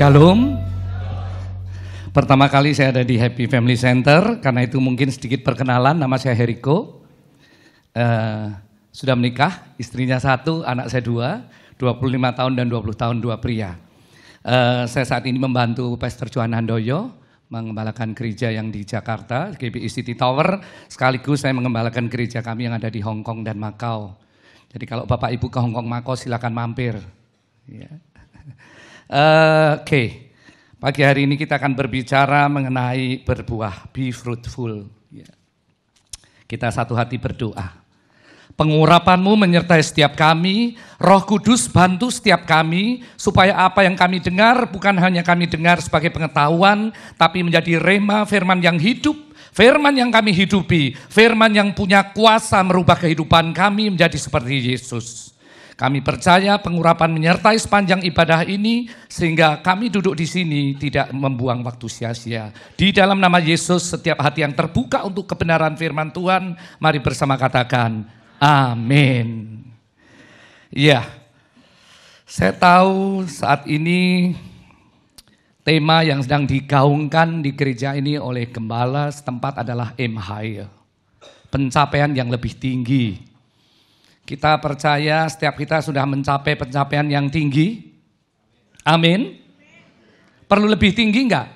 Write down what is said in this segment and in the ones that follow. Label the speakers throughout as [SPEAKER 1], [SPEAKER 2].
[SPEAKER 1] Shalom. Pertama kali saya ada di Happy Family Center, karena itu mungkin sedikit perkenalan. Nama saya Heriko, sudah menikah, istrinya 1, anak saya 2, 25 tahun dan 20 tahun, 2 pria. Saya saat ini membantu Pastor Johan Handoyo mengembalakan gereja yang di Jakarta, GBI City Tower, sekaligus saya mengembalakan gereja kami yang ada di Hong Kong dan Makau. Jadi kalau Bapak Ibu ke Hong Kong Makau silakan mampir. Ya. Oke. Pagi hari ini kita akan berbicara mengenai berbuah, be fruitful. Ya. Kita satu hati berdoa. Pengurapan-Mu menyertai setiap kami, Roh Kudus bantu setiap kami, supaya apa yang kami dengar bukan hanya kami dengar sebagai pengetahuan, tapi menjadi rema, firman yang hidup, firman yang kami hidupi, firman yang punya kuasa merubah kehidupan kami menjadi seperti Yesus. Kami percaya pengurapan menyertai sepanjang ibadah ini, sehingga kami duduk di sini tidak membuang waktu sia-sia. Di dalam nama Yesus, setiap hati yang terbuka untuk kebenaran firman Tuhan, mari bersama katakan, amin. Ya, saya tahu saat ini tema yang sedang digaungkan di gereja ini oleh gembala setempat adalah aim higher, pencapaian yang lebih tinggi. Kita percaya setiap kita sudah mencapai pencapaian yang tinggi. Amin. Perlu lebih tinggi enggak?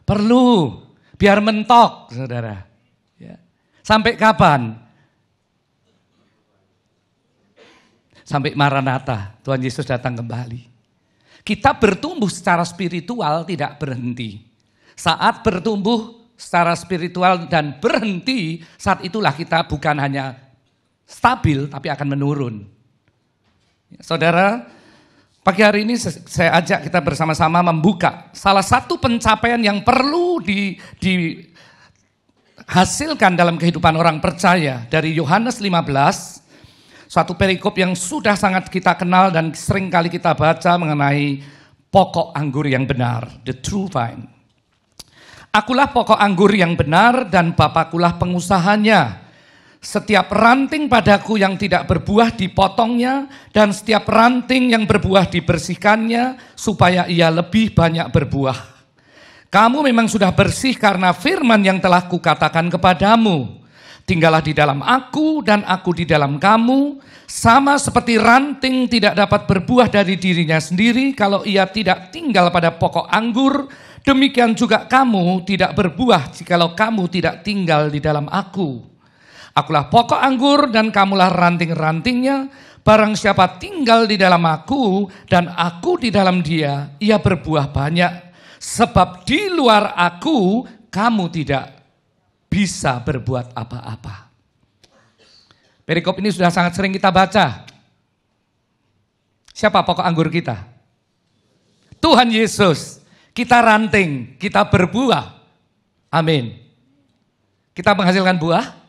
[SPEAKER 1] Perlu. Biar mentok, saudara. Ya. Sampai kapan? Sampai Maranatha, Tuhan Yesus datang kembali. Kita bertumbuh secara spiritual tidak berhenti. Saat bertumbuh secara spiritual dan berhenti, saat itulah kita bukan hanya stabil tapi akan menurun. Saudara, pagi hari ini saya ajak kita bersama-sama membuka salah satu pencapaian yang perlu dihasilkan dalam kehidupan orang percaya dari Yohanes 15, suatu perikop yang sudah sangat kita kenal dan sering kali kita baca mengenai pokok anggur yang benar, the true vine. Akulah pokok anggur yang benar dan Bapakulah pengusahanya. Setiap ranting padaku yang tidak berbuah dipotongnya, dan setiap ranting yang berbuah dibersihkannya, supaya ia lebih banyak berbuah. Kamu memang sudah bersih karena firman yang telah kukatakan kepadamu. Tinggallah di dalam aku dan aku di dalam kamu, sama seperti ranting tidak dapat berbuah dari dirinya sendiri kalau ia tidak tinggal pada pokok anggur, demikian juga kamu tidak berbuah jikalau kamu tidak tinggal di dalam aku. Akulah pokok anggur dan kamulah ranting-rantingnya. Barang siapa tinggal di dalam aku dan aku di dalam dia, ia berbuah banyak. Sebab di luar aku, kamu tidak bisa berbuat apa-apa. Perikop ini sudah sangat sering kita baca. Siapa pokok anggur kita? Tuhan Yesus. Kita ranting, kita berbuah. Amin. Kita menghasilkan buah.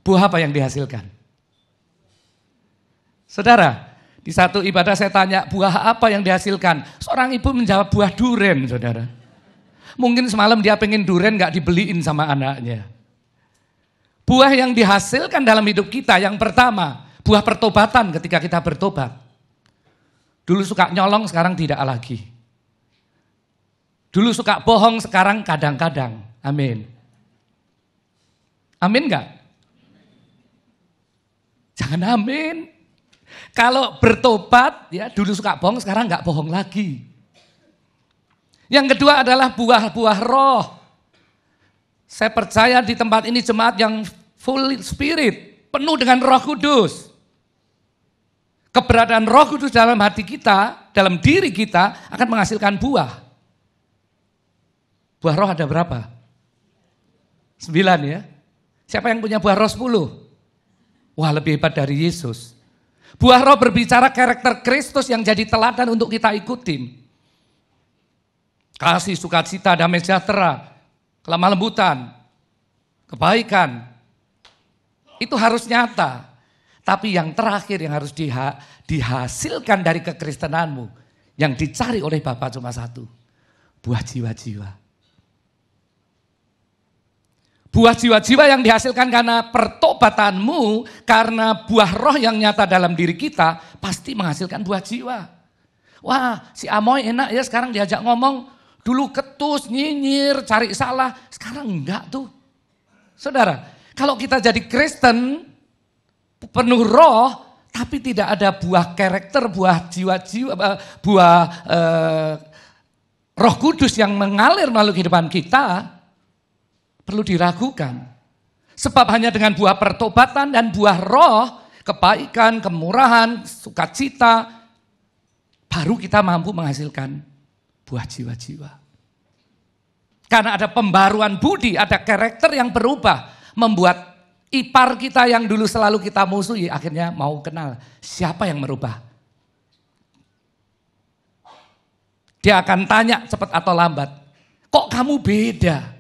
[SPEAKER 1] Buah apa yang dihasilkan? Saudara, di satu ibadah saya tanya, buah apa yang dihasilkan? Seorang ibu menjawab buah duren, saudara. Mungkin semalam dia pengen duren gak dibeliin sama anaknya. Buah yang dihasilkan dalam hidup kita, yang pertama, buah pertobatan ketika kita bertobat. Dulu suka nyolong, sekarang tidak lagi. Dulu suka bohong, sekarang kadang-kadang. Amin. Amin gak? Jangan amin. Kalau bertobat, ya dulu suka bohong, sekarang nggak bohong lagi. Yang kedua adalah buah-buah roh. Saya percaya di tempat ini jemaat yang full spirit, penuh dengan Roh Kudus. Keberadaan Roh Kudus dalam hati kita, dalam diri kita akan menghasilkan buah. Buah roh ada berapa? 9 ya. Siapa yang punya buah roh 10? Wah, lebih hebat dari Yesus. Buah roh berbicara karakter Kristus yang jadi teladan untuk kita ikutin. Kasih, sukacita, damai sejahtera, kelemah lembutan, kebaikan. Itu harus nyata. Tapi yang terakhir yang harus dihasilkan dari kekristenanmu, yang dicari oleh Bapa cuma satu. Buah jiwa-jiwa. Buah jiwa-jiwa yang dihasilkan karena pertobatanmu, karena buah roh yang nyata dalam diri kita, pasti menghasilkan buah jiwa. Wah, si Amoy enak ya sekarang diajak ngomong. Dulu ketus, nyinyir, cari salah. Sekarang enggak tuh. Saudara, kalau kita jadi Kristen, penuh roh, tapi tidak ada buah karakter, buah jiwa-jiwa, buah Roh Kudus yang mengalir melalui kehidupan kita, perlu diragukan. Sebab hanya dengan buah pertobatan dan buah roh, kebaikan, kemurahan, sukacita, baru kita mampu menghasilkan buah jiwa-jiwa. Karena ada pembaruan budi, ada karakter yang berubah, membuat ipar kita yang dulu selalu kita musuhi, akhirnya mau kenal siapa yang merubah. Dia akan tanya cepat atau lambat, kok kamu beda?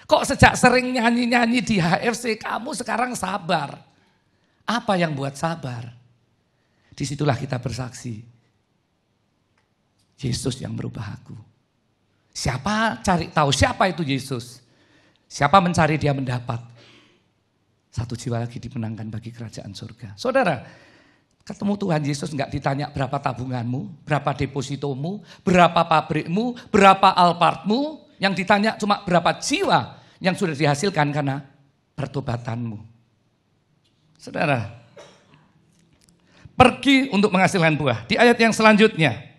[SPEAKER 1] Kok sejak sering nyanyi-nyanyi di HFC kamu sekarang sabar? Apa yang buat sabar? Disitulah kita bersaksi. Yesus yang merubah aku. Siapa cari tahu siapa itu Yesus? Siapa mencari dia mendapat. Satu jiwa lagi dimenangkan bagi kerajaan surga. Saudara, ketemu Tuhan Yesus enggak ditanya berapa tabunganmu, berapa depositomu, berapa pabrikmu, berapa Alphardmu. Yang ditanya cuma berapa jiwa yang sudah dihasilkan karena pertobatanmu. Saudara, pergi untuk menghasilkan buah. Di ayat yang selanjutnya.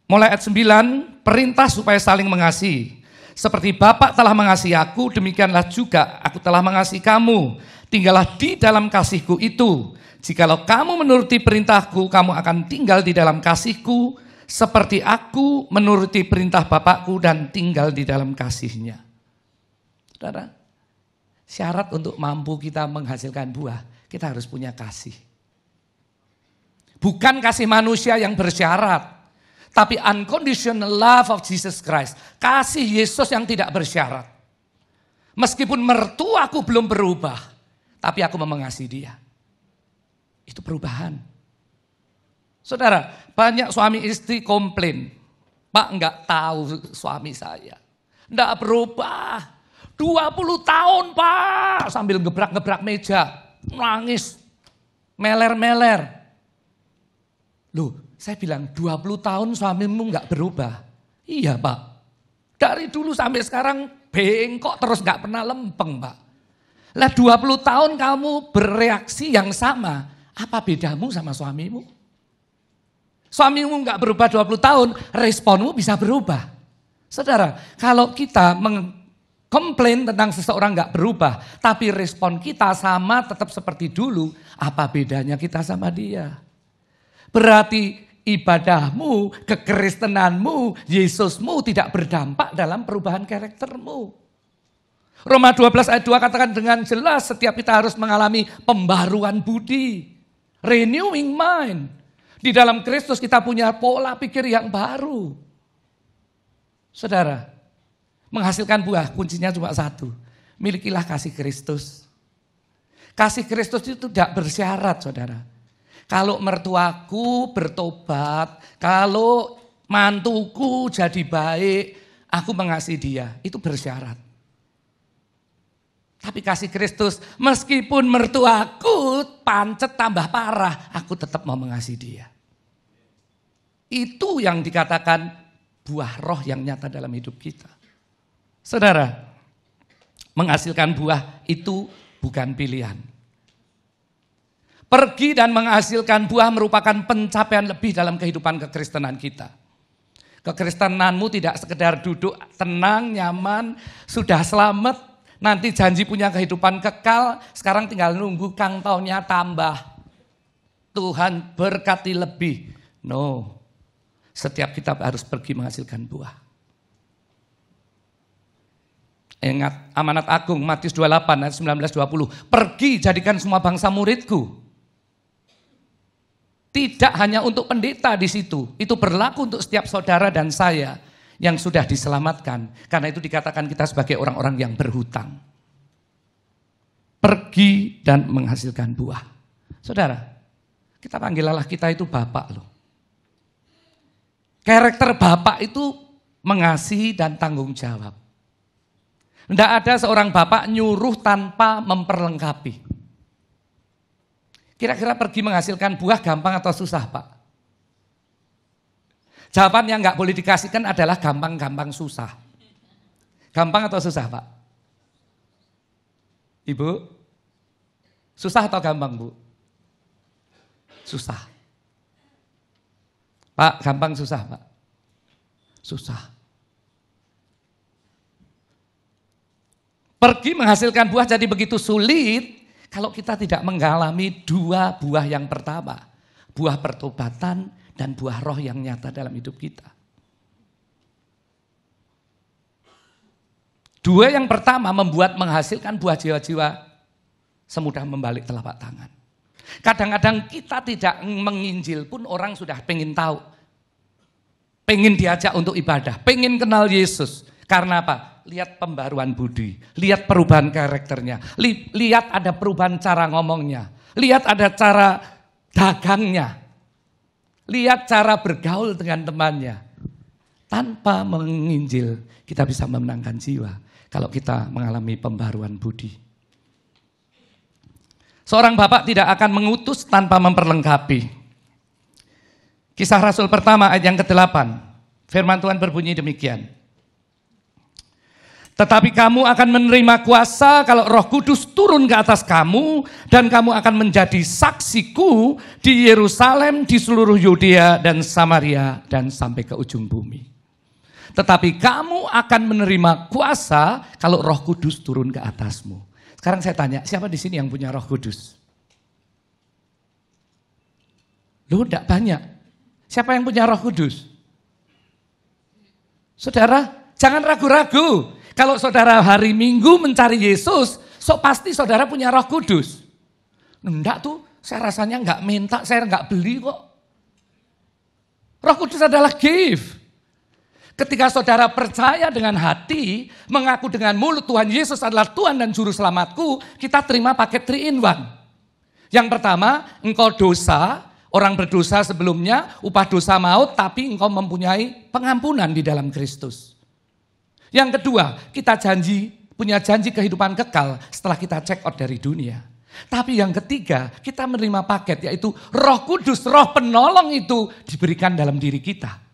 [SPEAKER 1] Mulai ayat 9, perintah supaya saling mengasihi. Seperti Bapa telah mengasihi aku, demikianlah juga aku telah mengasihi kamu. Tinggallah di dalam kasihku itu. Jikalau kamu menuruti perintahku, kamu akan tinggal di dalam kasihku, seperti aku menuruti perintah Bapakku dan tinggal di dalam kasihnya. Saudara, syarat untuk mampu kita menghasilkan buah, kita harus punya kasih. Bukan kasih manusia yang bersyarat. Tapi unconditional love of Jesus Christ. Kasih Yesus yang tidak bersyarat. Meskipun mertuaku belum berubah, tapi aku mau mengasihi dia. Itu perubahan. Saudara, banyak suami istri komplain. Pak enggak tahu suami saya. Enggak berubah. 20 tahun Pak. Sambil gebrak-gebrak meja. Nangis. Meler-meler. Loh. Saya bilang 20 tahun suamimu enggak berubah. Iya Pak. Dari dulu sampai sekarang bengkok terus enggak pernah lempeng Pak. Lah 20 tahun kamu bereaksi yang sama. Apa bedamu sama suamimu? Suamimu enggak berubah 20 tahun, responmu bisa berubah. Saudara, kalau kita mengkomplain tentang seseorang enggak berubah, tapi respon kita sama tetap seperti dulu, apa bedanya kita sama dia? Berarti ibadahmu, kekristenanmu, Yesusmu tidak berdampak dalam perubahan karaktermu. Roma 12 ayat 2 katakan dengan jelas setiap kita harus mengalami pembaruan budi. Renewing mind. Di dalam Kristus kita punya pola pikir yang baru. Saudara, menghasilkan buah kuncinya cuma satu. Milikilah kasih Kristus. Kasih Kristus itu tidak bersyarat saudara. Kalau mertuaku bertobat, kalau mantuku jadi baik, aku mengasihi dia, itu bersyarat. Tapi kasih Kristus, meskipun mertuaku pancet tambah parah, aku tetap mau mengasihi dia. Itu yang dikatakan buah roh yang nyata dalam hidup kita. Saudara, menghasilkan buah itu bukan pilihan. Pergi dan menghasilkan buah merupakan pencapaian lebih dalam kehidupan kekristenan kita. Kekristenanmu tidak sekedar duduk tenang, nyaman, sudah selamat, nanti janji punya kehidupan kekal, sekarang tinggal nunggu kang tahunnya tambah. Tuhan berkati lebih. No, setiap kita harus pergi menghasilkan buah. Ingat amanat agung Matius 28 ayat 19-20. Pergi jadikan semua bangsa muridku. Tidak hanya untuk pendeta di situ, itu berlaku untuk setiap saudara dan saya yang sudah diselamatkan. Karena itu dikatakan kita sebagai orang-orang yang berhutang. Pergi dan menghasilkan buah. Saudara, kita panggil Allah kita itu Bapak loh. Karakter Bapak itu mengasihi dan tanggung jawab. Tidak ada seorang Bapak nyuruh tanpa memperlengkapi. Kira-kira pergi menghasilkan buah gampang atau susah, Pak? Jawaban yang nggak boleh dikasihkan adalah gampang-gampang susah. Gampang atau susah, Pak? Ibu? Susah atau gampang, Bu? Susah. Pak, gampang susah, Pak? Susah. Pergi menghasilkan buah jadi begitu sulit kalau kita tidak mengalami dua buah yang pertama. Buah pertobatan dan buah roh yang nyata dalam hidup kita. Dua yang pertama membuat menghasilkan buah jiwa-jiwa semudah membalik telapak tangan. Kadang-kadang kita tidak menginjil pun orang sudah pengen tahu. Pengen diajak untuk ibadah, pengen kenal Yesus. Karena apa? Lihat pembaruan budi, lihat perubahan karakternya, lihat ada perubahan cara ngomongnya, lihat ada cara dagangnya, lihat cara bergaul dengan temannya. Tanpa menginjil kita bisa memenangkan jiwa kalau kita mengalami pembaruan budi. Seorang bapak tidak akan mengutus tanpa memperlengkapi. Kisah Rasul pertama ayat yang ke-8. Firman Tuhan berbunyi demikian. Tetapi kamu akan menerima kuasa kalau Roh Kudus turun ke atas kamu dan kamu akan menjadi saksiku di Yerusalem, di seluruh Yudea dan Samaria dan sampai ke ujung bumi. Tetapi kamu akan menerima kuasa kalau Roh Kudus turun ke atasmu. Sekarang saya tanya, siapa di sini yang punya Roh Kudus? Loh, enggak banyak. Siapa yang punya Roh Kudus? Saudara, jangan ragu-ragu. Kalau saudara hari Minggu mencari Yesus, pasti saudara punya Roh Kudus. Enggak tuh, saya rasanya enggak minta, saya enggak beli kok. Roh Kudus adalah gift. Ketika saudara percaya dengan hati, mengaku dengan mulut Tuhan Yesus adalah Tuhan dan Juru Selamatku, kita terima paket 3-in-1. Yang pertama, engkau dosa, orang berdosa sebelumnya, upah dosa maut, tapi engkau mempunyai pengampunan di dalam Kristus. Yang kedua, kita punya janji kehidupan kekal setelah kita check out dari dunia. Tapi yang ketiga, kita menerima paket yaitu Roh Kudus, Roh penolong itu diberikan dalam diri kita.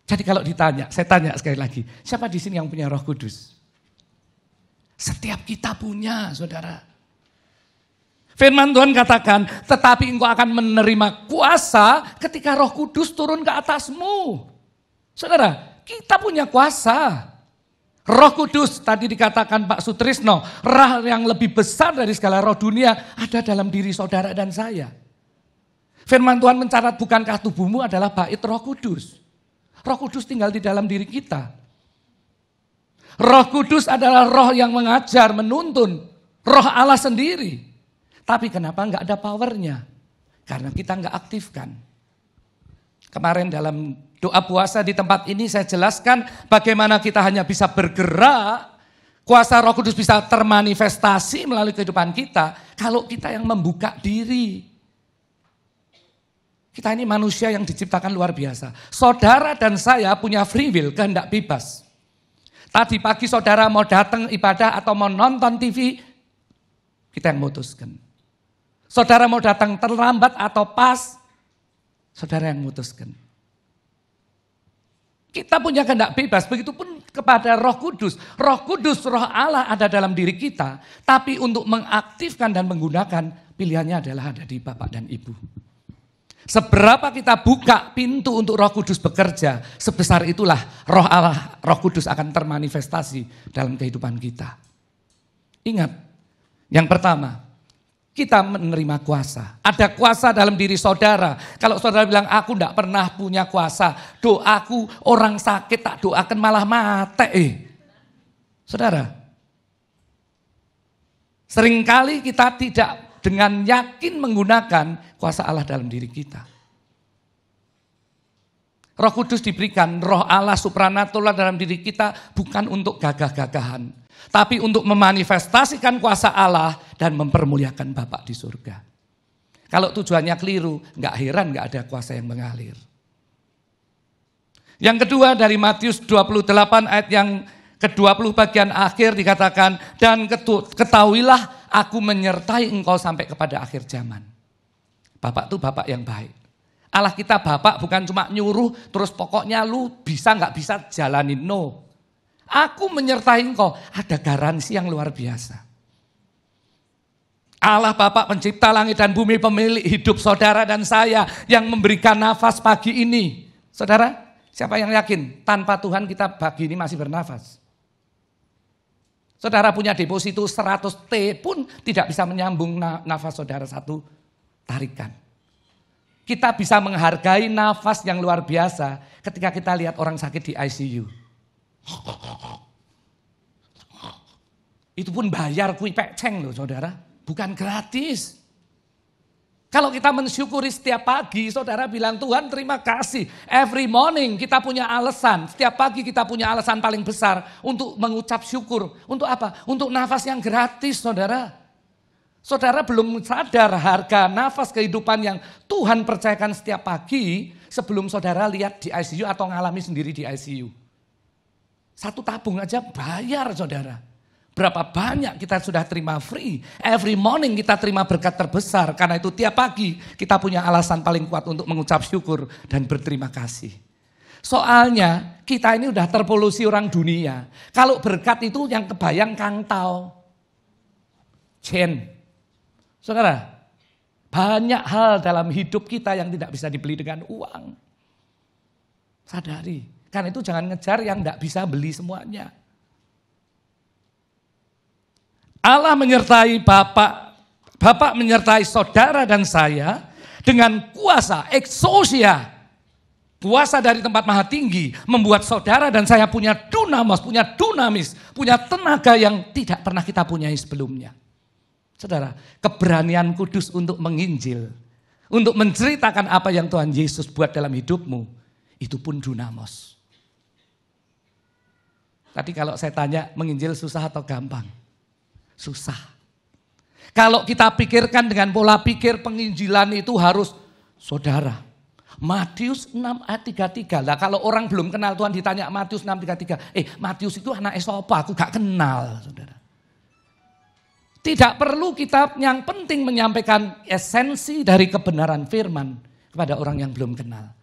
[SPEAKER 1] Jadi kalau ditanya, saya tanya sekali lagi, siapa di sini yang punya Roh Kudus? Setiap kita punya, saudara. Firman Tuhan katakan, tetapi engkau akan menerima kuasa ketika Roh Kudus turun ke atasmu. Saudara, kita punya kuasa. Roh Kudus, tadi dikatakan Pak Sutrisno, roh yang lebih besar dari segala roh dunia ada dalam diri saudara dan saya. Firman Tuhan mencatat, bukankah tubuhmu adalah bait Roh Kudus? Roh Kudus tinggal di dalam diri kita. Roh Kudus adalah roh yang mengajar, menuntun. Roh Allah sendiri. Tapi kenapa enggak ada powernya? Karena kita enggak aktifkan. Kemarin dalam doa puasa di tempat ini saya jelaskan bagaimana kita hanya bisa bergerak. Kuasa Roh Kudus bisa termanifestasi melalui kehidupan kita. Kalau kita yang membuka diri. Kita ini manusia yang diciptakan luar biasa. Saudara dan saya punya free will, kehendak bebas. Tadi pagi saudara mau datang ibadah atau mau nonton TV, kita yang memutuskan. Saudara mau datang terlambat atau pas, saudara yang memutuskan. Kita punya kehendak bebas, begitupun kepada Roh Kudus. Roh Kudus, Roh Allah ada dalam diri kita. Tapi untuk mengaktifkan dan menggunakan, pilihannya adalah ada di Bapak dan Ibu. Seberapa kita buka pintu untuk Roh Kudus bekerja, sebesar itulah Roh Allah, Roh Kudus akan termanifestasi dalam kehidupan kita. Ingat, yang pertama, kita menerima kuasa. Ada kuasa dalam diri saudara. Kalau saudara bilang, aku tidak pernah punya kuasa, doaku orang sakit tak doakan malah mati. Saudara, seringkali kita tidak dengan yakin menggunakan kuasa Allah dalam diri kita. Roh Kudus diberikan, Roh Allah supranatural dalam diri kita bukan untuk gagah-gagahan. Tapi untuk memanifestasikan kuasa Allah dan mempermuliakan Bapa di surga. Kalau tujuannya keliru, enggak heran enggak ada kuasa yang mengalir. Yang kedua dari Matius 28 ayat yang ke-20 bagian akhir dikatakan, dan ketahuilah Aku menyertai engkau sampai kepada akhir zaman. Bapak itu Bapak yang baik. Allah kita Bapak bukan cuma nyuruh terus pokoknya lu bisa nggak bisa jalanin. No. Aku menyertai engkau. Ada garansi yang luar biasa. Allah Bapak pencipta langit dan bumi, pemilik hidup saudara dan saya yang memberikan nafas pagi ini. Saudara, siapa yang yakin tanpa Tuhan kita pagi ini masih bernafas? Saudara punya deposito 100 T pun tidak bisa menyambung nafas saudara satu tarikan. Kita bisa menghargai nafas yang luar biasa ketika kita lihat orang sakit di ICU. Itu pun bayar kui peceng loh saudara, bukan gratis. Kalau kita mensyukuri setiap pagi, saudara bilang Tuhan terima kasih. Every morning kita punya alasan, setiap pagi kita punya alasan paling besar untuk mengucap syukur. Untuk apa? Untuk nafas yang gratis saudara. Saudara belum sadar harga nafas kehidupan yang Tuhan percayakan setiap pagi sebelum saudara lihat di ICU atau ngalami sendiri di ICU. Satu tabung aja bayar saudara. Berapa banyak kita sudah terima free. Every morning kita terima berkat terbesar. Karena itu tiap pagi kita punya alasan paling kuat untuk mengucap syukur dan berterima kasih. Soalnya kita ini udah terpolusi orang dunia. Kalau berkat itu yang kebayang kangtau. Chen. Saudara, banyak hal dalam hidup kita yang tidak bisa dibeli dengan uang. Sadari, karena itu jangan ngejar yang tidak bisa beli semuanya. Allah menyertai Bapak menyertai saudara dan saya dengan kuasa, exousia. Kuasa dari tempat maha tinggi membuat saudara dan saya punya dunamos, punya dunamis, punya tenaga yang tidak pernah kita punyai sebelumnya. Saudara, keberanian kudus untuk menginjil, untuk menceritakan apa yang Tuhan Yesus buat dalam hidupmu, itu pun dunamos. Tadi kalau saya tanya menginjil susah atau gampang? Susah. Kalau kita pikirkan dengan pola pikir penginjilan itu harus saudara. Matius 6 ayat 33. Lah kalau orang belum kenal Tuhan ditanya Matius 6:33. Matius itu anak siapa? Aku gak kenal saudara. Tidak perlu kita yang penting menyampaikan esensi dari kebenaran firman kepada orang yang belum kenal.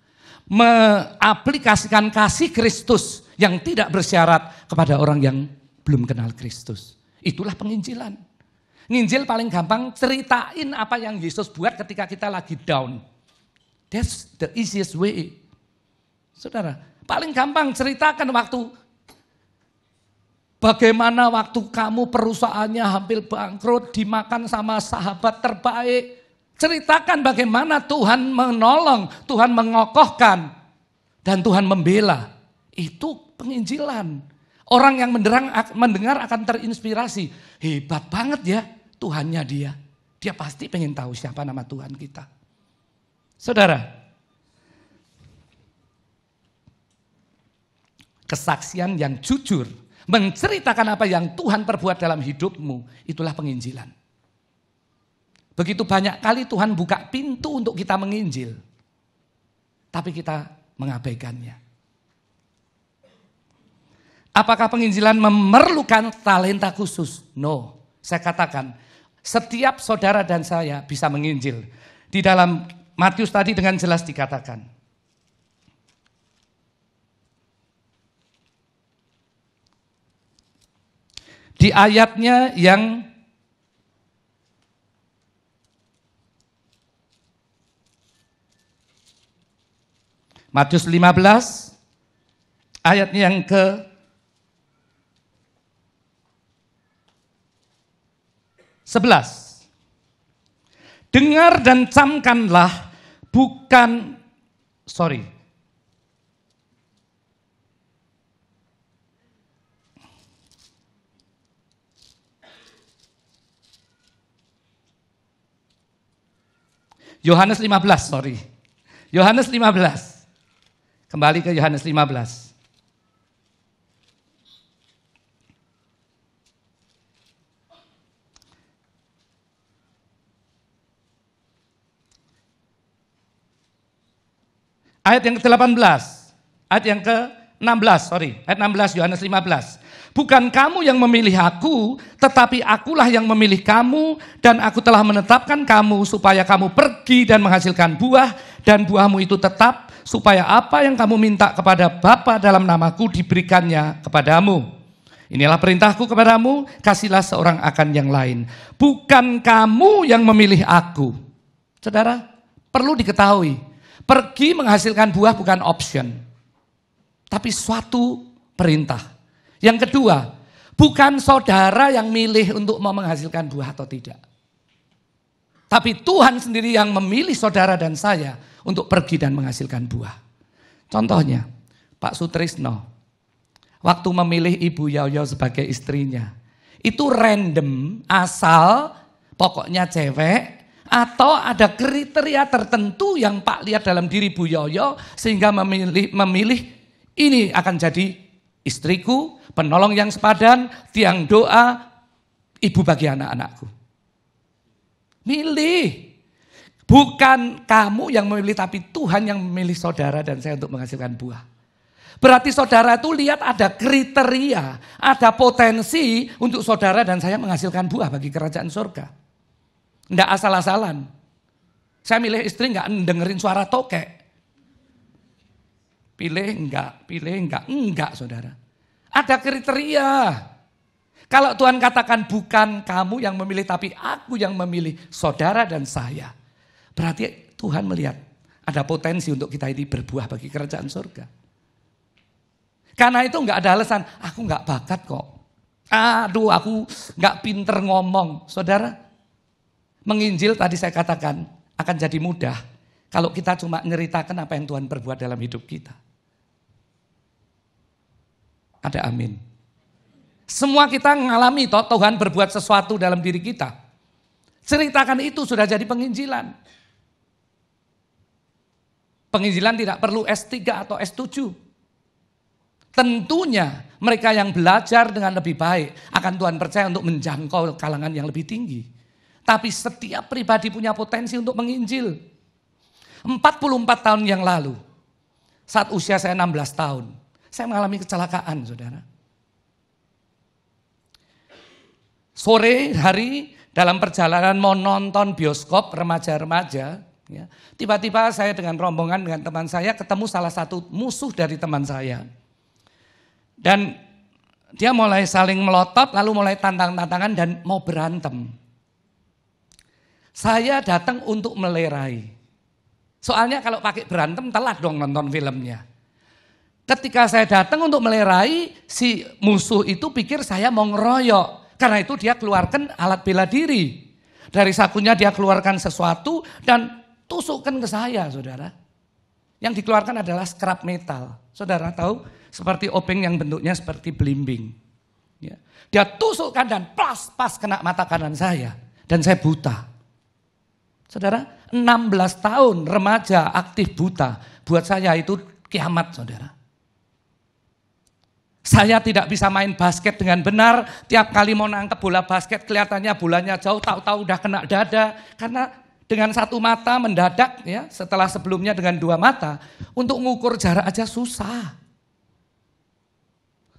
[SPEAKER 1] Mengaplikasikan kasih Kristus yang tidak bersyarat kepada orang yang belum kenal Kristus. Itulah penginjilan. Nginjil paling gampang ceritain apa yang Yesus buat ketika kita lagi down. That's the easiest way. Saudara, paling gampang ceritakan bagaimana waktu kamu perusahaannya hampir bangkrut, dimakan sama sahabat terbaik. Ceritakan bagaimana Tuhan menolong, Tuhan mengokohkan, dan Tuhan membela. Itu penginjilan. Orang yang mendengar akan terinspirasi. Hebat banget ya Tuhannya dia. Dia pasti pengen tahu siapa nama Tuhan kita. Saudara, kesaksian yang jujur, menceritakan apa yang Tuhan perbuat dalam hidupmu, itulah penginjilan. Begitu banyak kali Tuhan buka pintu untuk kita menginjil, tapi kita mengabaikannya. Apakah penginjilan memerlukan talenta khusus? No, saya katakan setiap saudara dan saya bisa menginjil. Di dalam Matius tadi dengan jelas dikatakan. Di ayatnya yang Matius 15 ayatnya yang ke 11. Dengar dan camkanlah Yohanes 15. Kembali ke Yohanes 15. Ayat yang ke-18. Ayat yang ke-16, ayat 16 Yohanes 15. Bukan kamu yang memilih aku, tetapi akulah yang memilih kamu, dan aku telah menetapkan kamu supaya kamu pergi dan menghasilkan buah, dan buahmu itu tetap, supaya apa yang kamu minta kepada Bapa dalam namaku diberikannya kepadamu. Inilah perintahku kepadamu, kasihlah seorang akan yang lain. Bukan kamu yang memilih aku. Saudara, perlu diketahui, pergi menghasilkan buah bukan option, tapi suatu perintah. Yang kedua, bukan saudara yang milih untuk mau menghasilkan buah atau tidak. Tapi Tuhan sendiri yang memilih saudara dan saya untuk pergi dan menghasilkan buah. Contohnya, Pak Sutrisno, waktu memilih Ibu Yoyo sebagai istrinya, itu random, asal, pokoknya cewek, atau ada kriteria tertentu yang Pak lihat dalam diri Bu Yoyo, sehingga memilih ini akan jadi istriku, penolong yang sepadan, tiang doa, ibu bagi anak-anakku. Milih. Bukan kamu yang memilih, tapi Tuhan yang memilih saudara dan saya untuk menghasilkan buah. Berarti saudara itu lihat ada kriteria, ada potensi untuk saudara dan saya menghasilkan buah bagi kerajaan surga. Enggak asal-asalan. Saya milih istri enggak dengerin suara tokek. Pilih enggak saudara. Ada kriteria. Kalau Tuhan katakan bukan kamu yang memilih tapi aku yang memilih saudara dan saya. Berarti Tuhan melihat ada potensi untuk kita ini berbuah bagi kerajaan surga. Karena itu enggak ada alasan, aku enggak bakat kok. Aduh aku enggak pinter ngomong. Saudara, menginjil tadi saya katakan akan jadi mudah kalau kita cuma nyeritakan apa yang Tuhan perbuat dalam hidup kita. Ada amin. Semua kita mengalami Tuhan berbuat sesuatu dalam diri kita. Ceritakan itu sudah jadi penginjilan. Penginjilan tidak perlu S3 atau S7. Tentunya mereka yang belajar dengan lebih baik akan Tuhan percaya untuk menjangkau kalangan yang lebih tinggi. Tapi setiap pribadi punya potensi untuk menginjil. 44 tahun yang lalu, saat usia saya 16 tahun, saya mengalami kecelakaan, saudara. Sore hari dalam perjalanan mau nonton bioskop remaja-remaja, ya, tiba-tiba saya dengan rombongan dengan teman saya ketemu salah satu musuh dari teman saya. Dan dia mulai saling melotot, lalu mulai tantang-tantangan dan mau berantem. Saya datang untuk melerai. Soalnya kalau pakai berantem telat dong nonton filmnya. Ketika saya datang untuk melerai, si musuh itu pikir saya mau ngeroyok. Karena itu dia keluarkan alat bela diri. Dari sakunya dia keluarkan sesuatu dan tusukkan ke saya, saudara. Yang dikeluarkan adalah scrap metal. Saudara tahu seperti obeng yang bentuknya seperti belimbing. Ya. Dia tusukkan dan pas kena mata kanan saya. Dan saya buta. Saudara, 16 tahun remaja aktif buta. Buat saya itu kiamat, saudara. Saya tidak bisa main basket dengan benar. Tiap kali mau nangkep bola basket kelihatannya bolanya jauh, tahu-tahu udah kena dada. Karena dengan satu mata mendadak, ya, setelah sebelumnya dengan dua mata, untuk mengukur jarak aja susah.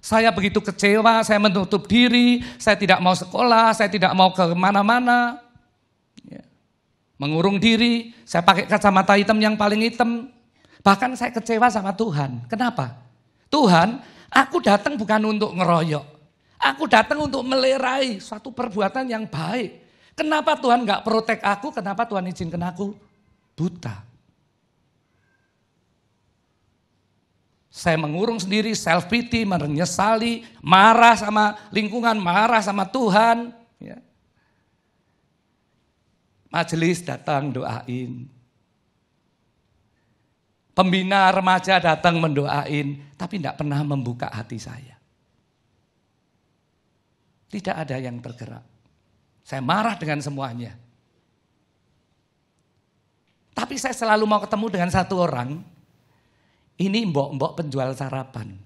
[SPEAKER 1] Saya begitu kecewa, saya menutup diri, saya tidak mau sekolah, saya tidak mau ke mana-mana. Ya. Mengurung diri, saya pakai kacamata hitam yang paling hitam. Bahkan saya kecewa sama Tuhan. Kenapa? Tuhan, aku datang bukan untuk ngeroyok. Aku datang untuk melerai suatu perbuatan yang baik. Kenapa Tuhan gak protek aku? Kenapa Tuhan izinkan aku buta? Saya mengurung sendiri, self pity, menyesali, marah sama lingkungan, marah sama Tuhan. Ya. Majelis datang doain. Pembina remaja datang mendoain, tapi tidak pernah membuka hati saya. Tidak ada yang bergerak. Saya marah dengan semuanya. Tapi saya selalu mau ketemu dengan satu orang. Ini mbok-mbok penjual sarapan.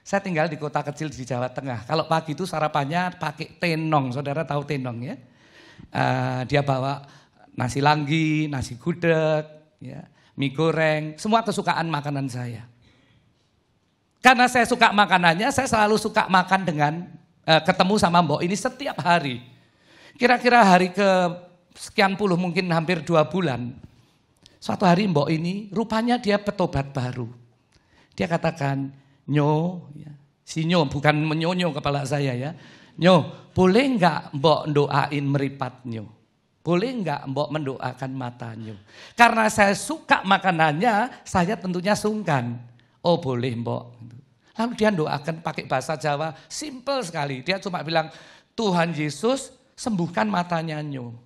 [SPEAKER 1] Saya tinggal di kota kecil di Jawa Tengah. Kalau pagi itu sarapannya pakai tenong. Saudara tahu tenong ya? Dia bawa nasi langgi, nasi gudeg, ya, mie goreng. Semua kesukaan makanan saya. Karena saya suka makanannya, saya selalu suka makan dengan ketemu sama Mbok ini setiap hari. Kira-kira hari ke sekian puluh, mungkin hampir 2 bulan. Suatu hari Mbok ini rupanya dia petobat baru. Dia katakan, Nyo, ya, si Nyo bukan menyonyo kepala saya ya. Nyo, boleh enggak Mbok doain meripat Nyo? Boleh enggak Mbok mendoakan mata Nyo? Karena saya suka makanannya, saya tentunya sungkan. Oh boleh Mbok. Lalu dia doakan pakai bahasa Jawa, simple sekali. Dia cuma bilang, Tuhan Yesus sembuhkan matanya Nyo.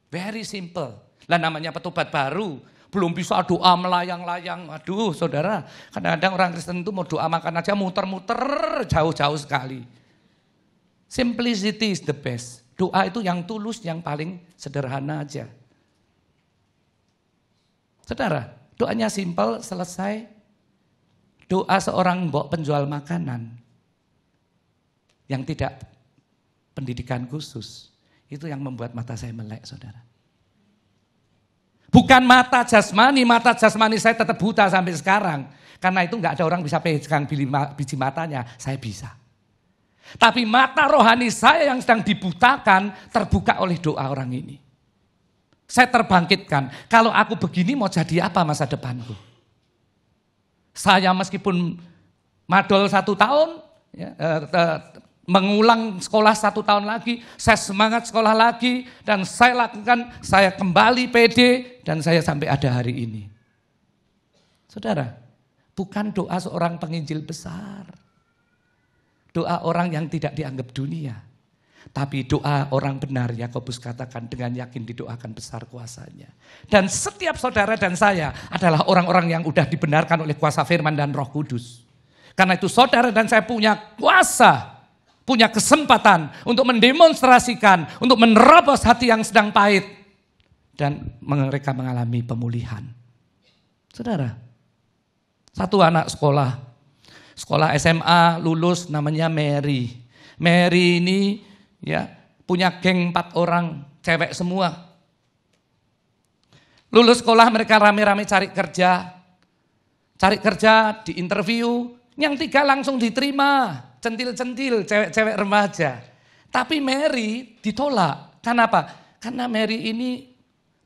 [SPEAKER 1] Very simple. Lah namanya petobat baru, belum bisa doa melayang-layang. Aduh saudara, kadang-kadang orang Kristen itu mau doa makan aja muter-muter jauh-jauh sekali. Simplicity is the best. Doa itu yang tulus, yang paling sederhana aja. Saudara, doanya simple, selesai. Doa seorang mbok penjual makanan yang tidak pendidikan khusus, itu yang membuat mata saya melek, saudara. Bukan mata jasmani saya tetap buta sampai sekarang. Karena itu nggak ada orang bisa pegang biji matanya, saya bisa. Tapi mata rohani saya yang sedang dibutakan terbuka oleh doa orang ini. Saya terbangkitkan, kalau aku begini mau jadi apa masa depanku? Saya meskipun madol 1 tahun, ya, mengulang sekolah 1 tahun lagi, saya semangat sekolah lagi, dan saya lakukan, saya kembali pede, dan saya sampai ada hari ini. Saudara, bukan doa seorang penginjil besar. Doa orang yang tidak dianggap dunia. Tapi doa orang benar, Yakobus katakan dengan yakin didoakan besar kuasanya. Dan setiap saudara dan saya adalah orang-orang yang udah dibenarkan oleh kuasa firman dan Roh Kudus. Karena itu saudara dan saya punya kuasa, punya kesempatan untuk mendemonstrasikan, untuk menerobos hati yang sedang pahit. Dan mereka mengalami pemulihan. Saudara, satu anak sekolah SMA lulus namanya Mary. Mary ini ya punya geng 4 orang, cewek semua. Lulus sekolah mereka rame-rame cari kerja. Cari kerja, di interview, yang 3 langsung diterima. Centil-centil, cewek-cewek remaja. Tapi Mary ditolak. Kenapa? Karena Mary ini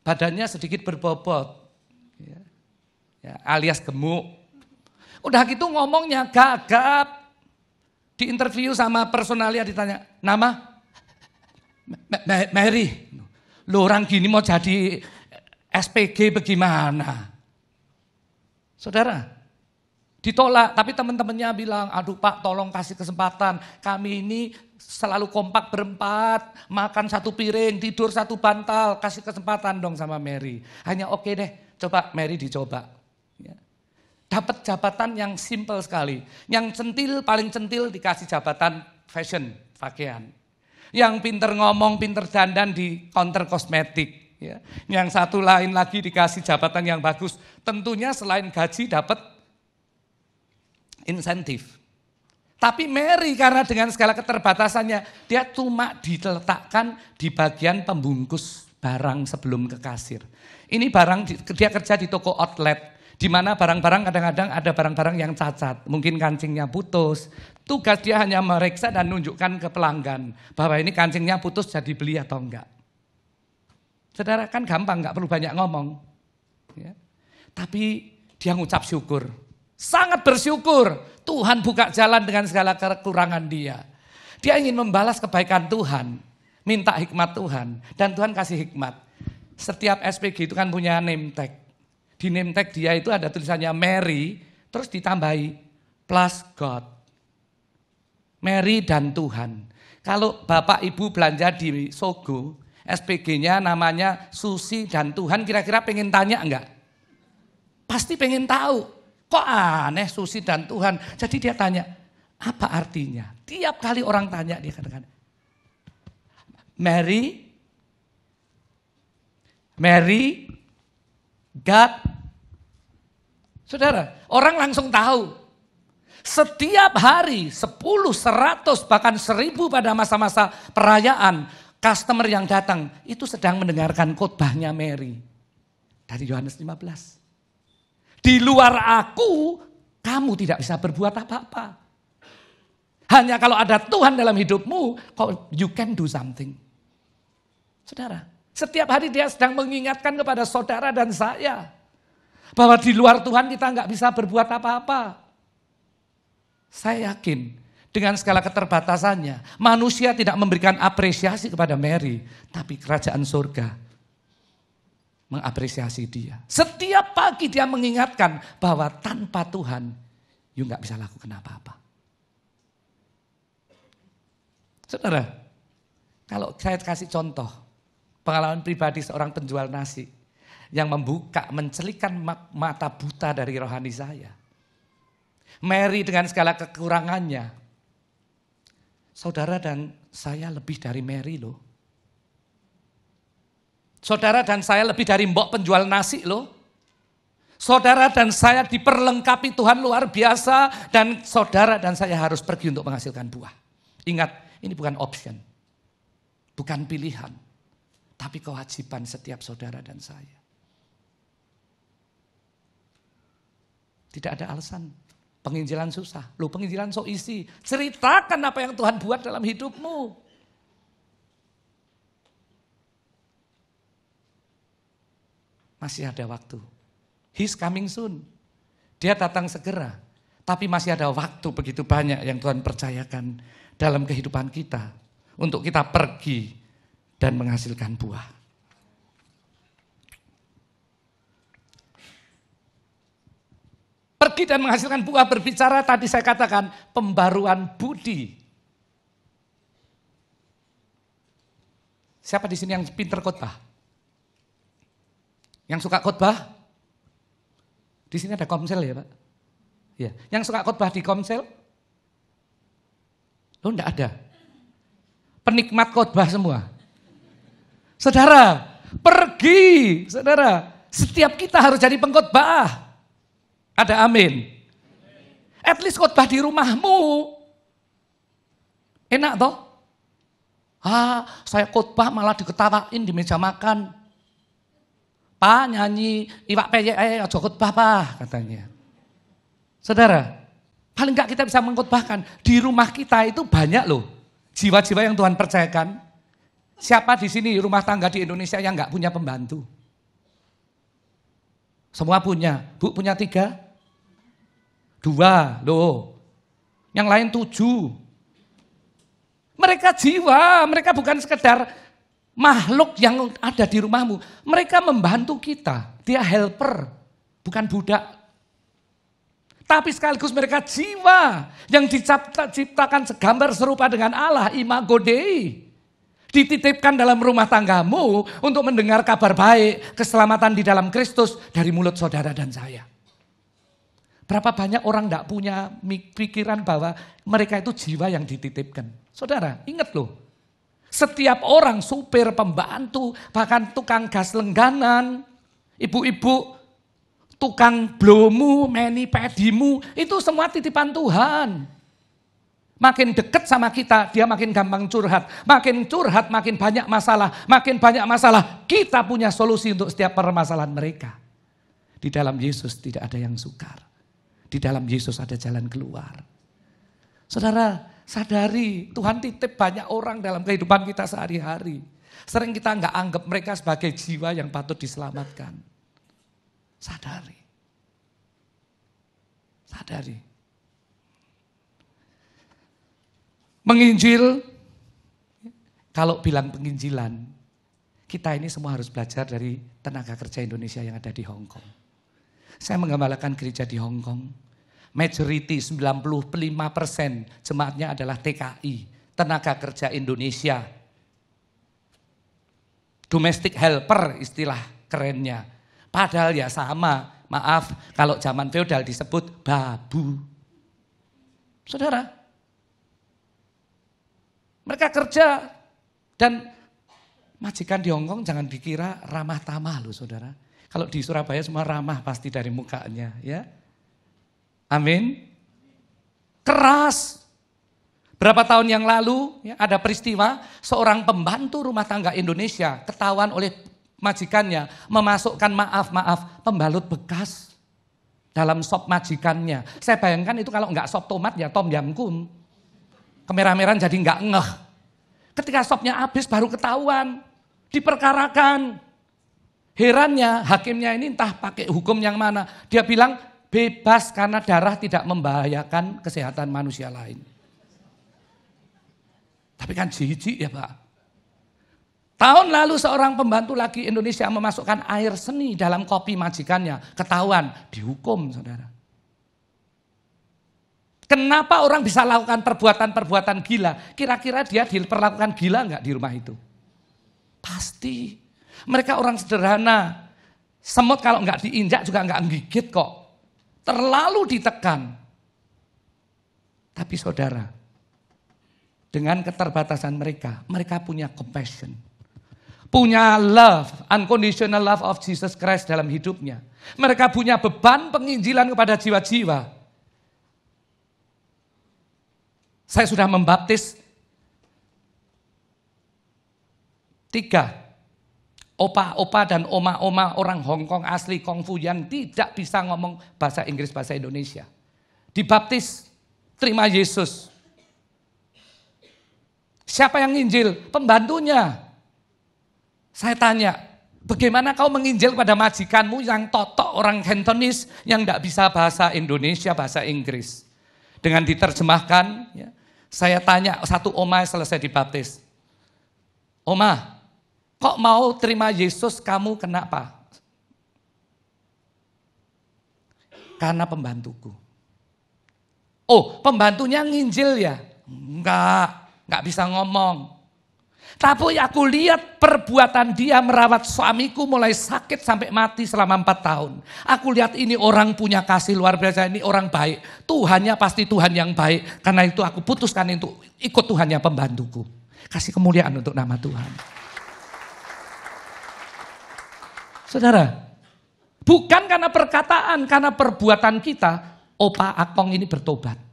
[SPEAKER 1] badannya sedikit berbobot. Ya, alias gemuk. Udah gitu ngomongnya gagap. Di interview sama personalia ditanya, nama? Mary. Loh orang gini mau jadi SPG bagaimana? Saudara, ditolak. Tapi teman-temannya bilang, aduh Pak tolong kasih kesempatan. Kami ini selalu kompak berempat, makan 1 piring, tidur 1 bantal. Kasih kesempatan dong sama Mary. Hanya oke deh, coba Mary dicoba. Ya. Dapat jabatan yang simple sekali. Yang centil, paling centil dikasih jabatan fashion, pakaian. Yang pinter ngomong, pinter dandan di counter kosmetik. Ya. Yang satu lain lagi dikasih jabatan yang bagus. Tentunya selain gaji dapat insentif. Tapi Mary karena dengan segala keterbatasannya, dia cuma diletakkan di bagian pembungkus barang sebelum ke kasir. Ini barang, dia kerja di toko outlet. Di mana barang-barang kadang-kadang ada barang-barang yang cacat, mungkin kancingnya putus. Tugas dia hanya meriksa dan nunjukkan ke pelanggan bahwa ini kancingnya putus jadi beli atau enggak. Saudara kan gampang, enggak perlu banyak ngomong. Ya. Tapi dia ngucap syukur, sangat bersyukur Tuhan buka jalan dengan segala kekurangan dia. Dia ingin membalas kebaikan Tuhan, minta hikmat Tuhan, dan Tuhan kasih hikmat. Setiap SPG itu kan punya name tag. Di name tag dia itu ada tulisannya Mary, terus ditambahi plus God. Mary dan Tuhan. Kalau Bapak Ibu belanja di Sogo, SPG-nya namanya Susi dan Tuhan, kira-kira pengen tanya enggak? Pasti pengen tahu. Kok aneh Susi dan Tuhan? Jadi dia tanya, apa artinya? Tiap kali orang tanya dia katakan, Mary, God. Saudara, orang langsung tahu. Setiap hari 10, 100, bahkan 1000 pada masa-masa perayaan, customer yang datang itu sedang mendengarkan khotbahnya Mary. Dari Yohanes 15. Di luar aku, kamu tidak bisa berbuat apa-apa. Hanya kalau ada Tuhan dalam hidupmu, you can do something. Saudara, setiap hari dia sedang mengingatkan kepada saudara dan saya, bahwa di luar Tuhan kita nggak bisa berbuat apa-apa. Saya yakin dengan segala keterbatasannya, manusia tidak memberikan apresiasi kepada Mary, tapi kerajaan surga mengapresiasi dia. Setiap pagi dia mengingatkan bahwa tanpa Tuhan, you nggak bisa lakukan apa-apa. Saudara, kalau saya kasih contoh, pengalaman pribadi seorang penjual nasi yang mencelikan mata buta dari rohani saya. Mary dengan segala kekurangannya, saudara dan saya lebih dari Mary loh. Saudara dan saya lebih dari mbok penjual nasi loh. Saudara dan saya diperlengkapi Tuhan luar biasa, dan saudara dan saya harus pergi untuk menghasilkan buah. Ingat, ini bukan option, bukan pilihan, tapi kewajiban setiap saudara dan saya. Tidak ada alasan penginjilan susah. Loh, penginjilan so isi. Ceritakan apa yang Tuhan buat dalam hidupmu. Masih ada waktu. He's coming soon. Dia datang segera. Tapi masih ada waktu begitu banyak yang Tuhan percayakan dalam kehidupan kita, untuk kita pergi dan menghasilkan buah. Pergi dan menghasilkan buah, berbicara tadi saya katakan pembaruan budi. Siapa di sini yang pinter khotbah? Yang suka khotbah? Di sini ada komsel ya Pak? Ya. Yang suka khotbah di komsel? Oh enggak ada. Penikmat khotbah semua. Saudara, pergi. Saudara, setiap kita harus jadi pengkhotbah. Ada amin. At least khotbah di rumahmu. Enak toh? Saya khotbah malah diketawain di meja makan. Pak nyanyi iwak peyek aja khotbah Pak, katanya. Saudara, paling enggak kita bisa mengkhotbahkan. Di rumah kita itu banyak loh jiwa-jiwa yang Tuhan percayakan. Siapa di sini rumah tangga di Indonesia yang enggak punya pembantu? Semua punya. Bu punya 3? 2 loh. Yang lain 7. Mereka jiwa, mereka bukan sekedar makhluk yang ada di rumahmu. Mereka membantu kita. Dia helper, bukan budak. Tapi sekaligus mereka jiwa yang diciptakan segambar serupa dengan Allah, imago Dei. Dititipkan dalam rumah tanggamu untuk mendengar kabar baik, keselamatan di dalam Kristus dari mulut saudara dan saya. Berapa banyak orang tidak punya pikiran bahwa mereka itu jiwa yang dititipkan. Saudara, ingat loh. Setiap orang, supir, pembantu, bahkan tukang gas lengganan, ibu-ibu, tukang blomu, meni pedimu, itu semua titipan Tuhan. Makin dekat sama kita, dia makin gampang curhat. Makin curhat, makin banyak masalah. Makin banyak masalah, kita punya solusi untuk setiap permasalahan mereka. Di dalam Yesus tidak ada yang sukar. Di dalam Yesus ada jalan keluar. Saudara, sadari Tuhan titip banyak orang dalam kehidupan kita sehari-hari. Sering kita nggak anggap mereka sebagai jiwa yang patut diselamatkan. Sadari. Sadari. Menginjil, kalau bilang penginjilan, kita ini semua harus belajar dari tenaga kerja Indonesia yang ada di Hong Kong. Saya menggembalakan gereja di Hong Kong. Majority 95% jemaatnya adalah TKI, tenaga kerja Indonesia. Domestic helper istilah kerennya. Padahal ya sama, maaf kalau zaman feodal disebut babu. Saudara, mereka kerja dan majikan di Hong Kong jangan dikira ramah tamah loh saudara. Kalau di Surabaya semua ramah pasti dari mukanya ya. Amin. Keras. Berapa tahun yang lalu ya, ada peristiwa seorang pembantu rumah tangga Indonesia ketahuan oleh majikannya memasukkan maaf pembalut bekas. dalam sop majikannya. Saya bayangkan itu kalau nggak sop tomat ya tom yam goong. Kemerah-merahan jadi nggak ngeh. Ketika sopnya habis baru ketahuan, diperkarakan. Herannya hakimnya ini entah pakai hukum yang mana. Dia bilang bebas karena darah tidak membahayakan kesehatan manusia lain. Tapi kan jijik ya Pak. Tahun lalu seorang pembantu lagi Indonesia memasukkan air seni dalam kopi majikannya. Ketahuan, dihukum saudara. Kenapa orang bisa lakukan perbuatan-perbuatan gila? Kira-kira dia diperlakukan gila enggak di rumah itu? Pasti. Mereka orang sederhana. Semut kalau enggak diinjak juga enggak menggigit kok. Terlalu ditekan. Tapi saudara, dengan keterbatasan mereka punya compassion. Punya love, unconditional love of Jesus Christ dalam hidupnya. Mereka punya beban penginjilan kepada jiwa-jiwa. Saya sudah membaptis 3 opa-opa dan oma-oma orang Hong Kong asli Kungfu yang tidak bisa ngomong bahasa Inggris, bahasa Indonesia. Dibaptis, terima Yesus. Siapa yang nginjil? Pembantunya. Saya tanya, bagaimana kau menginjil pada majikanmu yang totok orang Cantonese yang tidak bisa bahasa Indonesia, bahasa Inggris. Dengan diterjemahkan, ya, saya tanya satu oma selesai dibaptis. Oma, kok mau terima Yesus kamu kenapa? Karena pembantuku. Oh, pembantunya nginjil ya? Enggak bisa ngomong. Tapi aku lihat perbuatan dia merawat suamiku mulai sakit sampai mati selama 4 tahun. Aku lihat ini orang punya kasih luar biasa, ini orang baik. Tuhannya pasti Tuhan yang baik. Karena itu aku putuskan untuk ikut Tuhannya pembantuku. Kasih kemuliaan untuk nama Tuhan. Saudara, bukan karena perkataan, karena perbuatan kita, Opa Akong ini bertobat.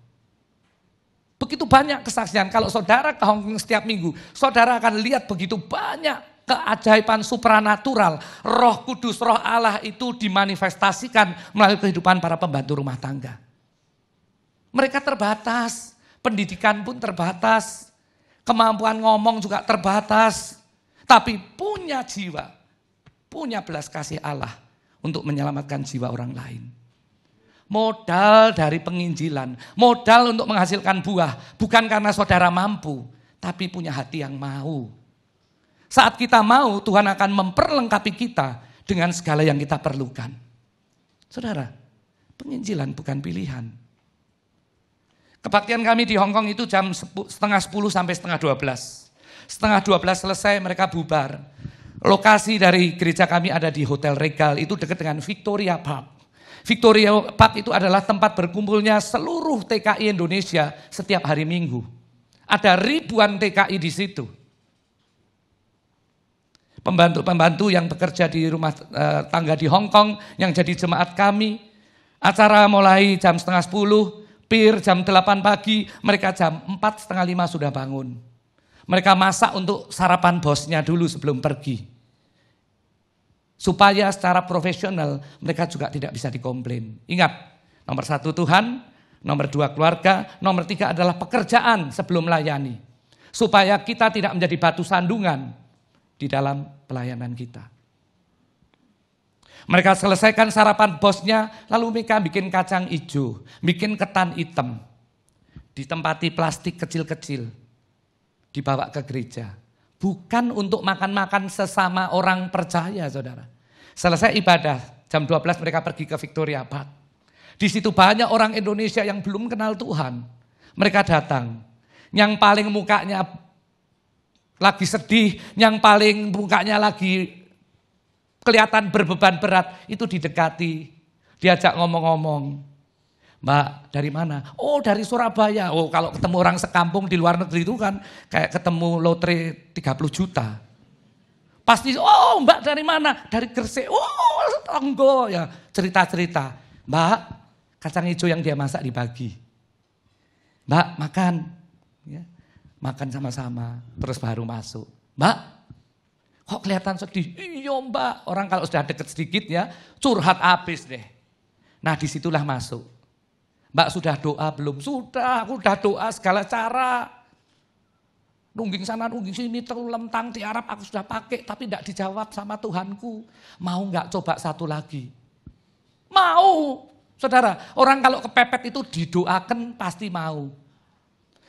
[SPEAKER 1] Begitu banyak kesaksian. Kalau saudara ke Hong Kong setiap minggu, saudara akan lihat begitu banyak keajaiban supranatural. Roh Kudus, Roh Allah itu dimanifestasikan melalui kehidupan para pembantu rumah tangga. Mereka terbatas, pendidikan pun terbatas, kemampuan ngomong juga terbatas. Tapi punya jiwa, punya belas kasih Allah untuk menyelamatkan jiwa orang lain. Modal dari penginjilan, modal untuk menghasilkan buah. Bukan karena saudara mampu, tapi punya hati yang mau. Saat kita mau, Tuhan akan memperlengkapi kita dengan segala yang kita perlukan. Saudara, penginjilan bukan pilihan. Kebaktian kami di Hong Kong itu jam setengah 10 sampai setengah 12. Setengah 12 selesai mereka bubar. Lokasi dari gereja kami ada di Hotel Regal, itu dekat dengan Victoria Park. Victoria Park itu adalah tempat berkumpulnya seluruh TKI Indonesia setiap hari Minggu. Ada ribuan TKI di situ. Pembantu-pembantu yang bekerja di rumah tangga di Hong Kong yang jadi jemaat kami. Acara mulai jam setengah 10, PIR jam 8 pagi, mereka jam 4, setengah 5 sudah bangun. Mereka masak untuk sarapan bosnya dulu sebelum pergi. Supaya secara profesional mereka juga tidak bisa dikomplain. Ingat, nomor 1 Tuhan, nomor 2 keluarga, nomor 3 adalah pekerjaan sebelum melayani. Supaya kita tidak menjadi batu sandungan di dalam pelayanan kita. Mereka selesaikan sarapan bosnya, lalu mereka bikin kacang hijau, bikin ketan hitam. Ditempati plastik kecil-kecil, dibawa ke gereja. Bukan untuk makan-makan sesama orang percaya, saudara. Selesai ibadah, jam 12 mereka pergi ke Victoria Park. Di situ banyak orang Indonesia yang belum kenal Tuhan. Mereka datang. Yang paling mukanya lagi sedih, yang paling mukanya lagi kelihatan berbeban berat, itu didekati. Diajak ngomong-ngomong. Mbak, dari mana? Oh, dari Surabaya. Oh, kalau ketemu orang sekampung di luar negeri itu kan kayak ketemu lotre 30 juta. Pasti, oh Mbak dari mana? Dari Gresik. Oh, tonggo ya, cerita-cerita. Mbak, kacang hijau yang dia masak dibagi. Mbak, makan. Ya, makan sama-sama, terus baru masuk. Mbak, kok kelihatan sedih? Iya Mbak, orang kalau sudah deket sedikit ya, curhat habis deh. Nah disitulah masuk. Mbak sudah doa belum? Sudah, aku udah doa segala cara. Nungging sana, nungging sini, telentang di Arab aku sudah pakai, tapi tidak dijawab sama Tuhanku. Mau nggak coba satu lagi? Mau. Saudara, orang kalau kepepet itu didoakan pasti mau.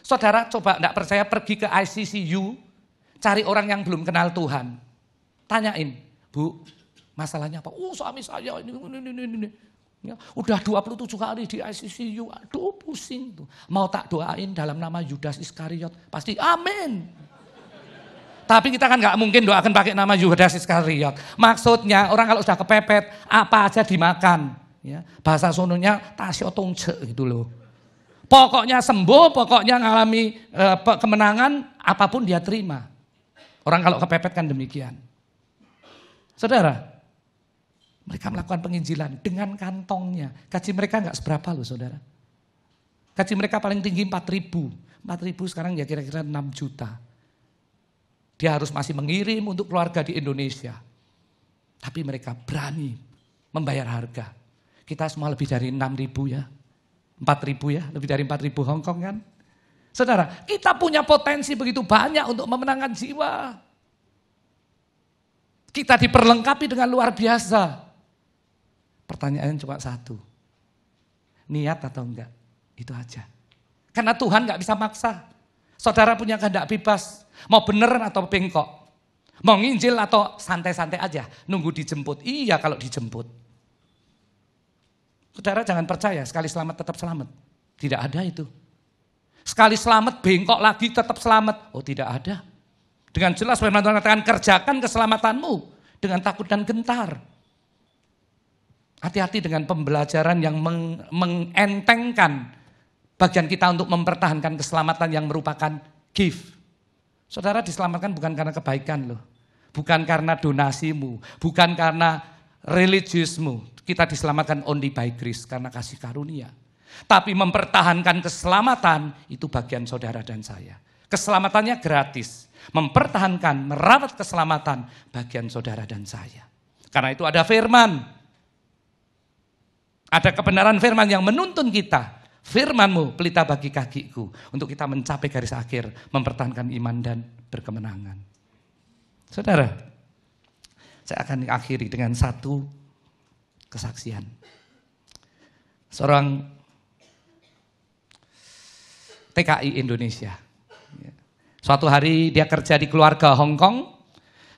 [SPEAKER 1] Saudara coba tidak percaya pergi ke ICCU, cari orang yang belum kenal Tuhan. Tanyain, Bu, masalahnya apa? Suami saya ini. Ya, udah 27 kali di ICCU, aduh pusing tuh. Mau tak doain dalam nama Yudas Iskariot, pasti amin. Tapi kita kan nggak mungkin doakan pakai nama Yudas Iskariot. Maksudnya orang kalau sudah kepepet, apa aja dimakan. Ya, bahasa sononya tasyo tongce gitu loh. Pokoknya sembuh, pokoknya ngalami kemenangan, apapun dia terima. Orang kalau kepepet kan demikian. Saudara, mereka melakukan penginjilan dengan kantongnya. Gaji mereka enggak seberapa loh saudara. Gaji mereka paling tinggi 4.000. 4.000 sekarang ya kira-kira 6 juta. Dia harus masih mengirim untuk keluarga di Indonesia. Tapi mereka berani membayar harga. Kita semua lebih dari 6.000 ya. 4.000 ya, lebih dari 4.000 Hongkong kan. Saudara, kita punya potensi begitu banyak untuk memenangkan jiwa. Kita diperlengkapi dengan luar biasa. Pertanyaan cuma satu, niat atau enggak, itu aja. Karena Tuhan enggak bisa maksa. Saudara punya kehendak bebas, mau bener atau bengkok. Mau nginjil atau santai-santai aja, nunggu dijemput. Iya kalau dijemput. Saudara jangan percaya, sekali selamat tetap selamat. Tidak ada itu. Sekali selamat bengkok lagi tetap selamat. Oh tidak ada. Dengan jelas firman Tuhan katakan kerjakan keselamatanmu dengan takut dan gentar. Hati-hati dengan pembelajaran yang mengentengkan bagian kita untuk mempertahankan keselamatan yang merupakan gift. Saudara diselamatkan bukan karena kebaikan loh. Bukan karena donasimu, bukan karena religiusmu. Kita diselamatkan only by grace karena kasih karunia. Tapi mempertahankan keselamatan itu bagian saudara dan saya. Keselamatannya gratis. Mempertahankan, merawat keselamatan bagian saudara dan saya. Karena itu ada firman. Ada kebenaran firman yang menuntun kita. Firman-Mu pelita bagi kakiku. Untuk kita mencapai garis akhir. Mempertahankan iman dan berkemenangan. Saudara, saya akan akhiri dengan satu kesaksian. Seorang TKI Indonesia. Suatu hari dia kerja di keluarga Hong Kong.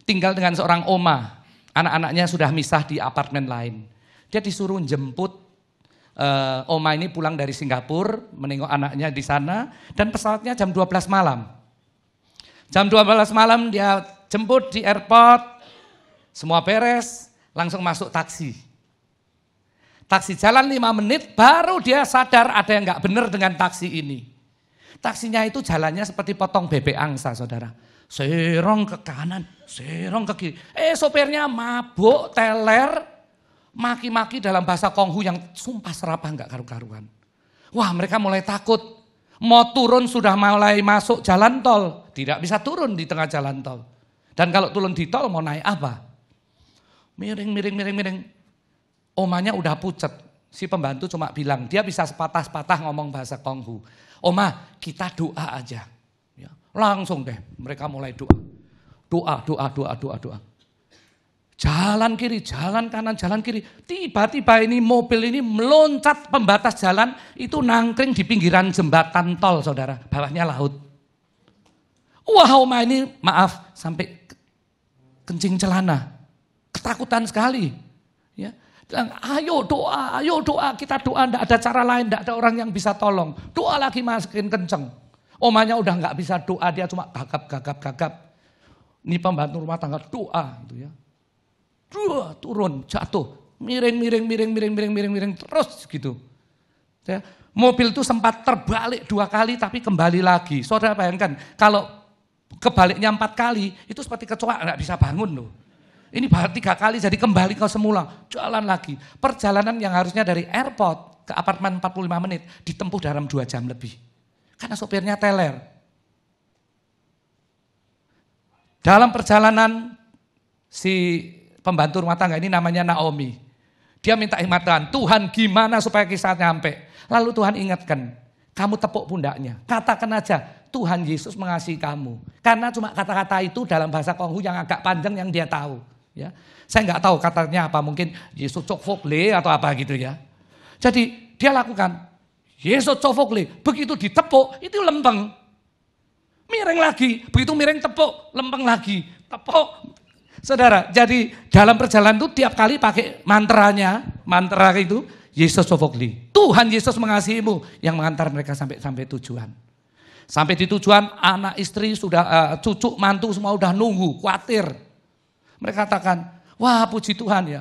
[SPEAKER 1] Tinggal dengan seorang oma. Anak-anaknya sudah misah di apartemen lain. Dia disuruh jemput oma ini pulang dari Singapura, menengok anaknya di sana, dan pesawatnya jam 12 malam. Jam 12 malam dia jemput di airport, semua beres, langsung masuk taksi. Taksi jalan 5 menit, baru dia sadar ada yang gak benar dengan taksi ini. Taksinya itu jalannya seperti potong bebek angsa, saudara. Serong ke kanan, serong ke kiri. Sopirnya mabuk, teler, maki-maki dalam bahasa Konghu yang sumpah serapah enggak karu-karuan. Wah mereka mulai takut. Mau turun sudah mulai masuk jalan tol. Tidak bisa turun di tengah jalan tol. Dan kalau turun di tol mau naik apa? Miring. Omanya udah pucet. Si pembantu cuma bilang, dia bisa sepatah-sepatah ngomong bahasa Konghu. Oma kita doa aja. Ya, langsung deh mereka mulai doa. Doa. Jalan kiri, jalan kanan, jalan kiri. Tiba-tiba ini mobil ini meloncat pembatas jalan. Itu nangkring di pinggiran jembatan tol saudara. Bawahnya laut. Wah oma ini maaf sampai kencing celana. Ketakutan sekali. Ya. Dan, ayo doa, kita doa. Tidak ada cara lain, tidak ada orang yang bisa tolong. Doa lagi makin kenceng. Omanya udah nggak bisa doa, dia cuma gagap. Ini pembantu rumah tangga doa gitu ya. Turun, jatuh, miring terus gitu. Ya, mobil itu sempat terbalik 2 kali tapi kembali lagi. Saudara bayangkan kalau kebaliknya 4 kali itu seperti kecoa nggak bisa bangun loh. Ini 3 kali jadi kembali ke semula, jalan lagi. Perjalanan yang harusnya dari airport ke apartemen 45 menit ditempuh dalam 2 jam lebih. Karena sopirnya teler. Dalam perjalanan si pembantu rumah tangga ini namanya Naomi. Dia minta khidmat Tuhan gimana supaya kisah nyampe. Lalu Tuhan ingatkan, kamu tepuk pundaknya. Katakan aja, Tuhan Yesus mengasihi kamu. Karena cuma kata-kata itu dalam bahasa Konghu yang agak panjang yang dia tahu. Ya, saya nggak tahu katanya apa, mungkin Yesus cokfokle atau apa gitu ya. Jadi dia lakukan, Yesus cokfokle, begitu ditepuk itu lempeng. Miring lagi, begitu miring tepuk, lempeng lagi, tepuk. Saudara, jadi dalam perjalanan itu tiap kali pakai mantra itu, Yesus cokfokle. Tuhan Yesus mengasihimu, yang mengantar mereka sampai tujuan. Sampai di tujuan, anak istri sudah, cucu mantu semua udah nunggu, khawatir. Mereka katakan, wah puji Tuhan ya,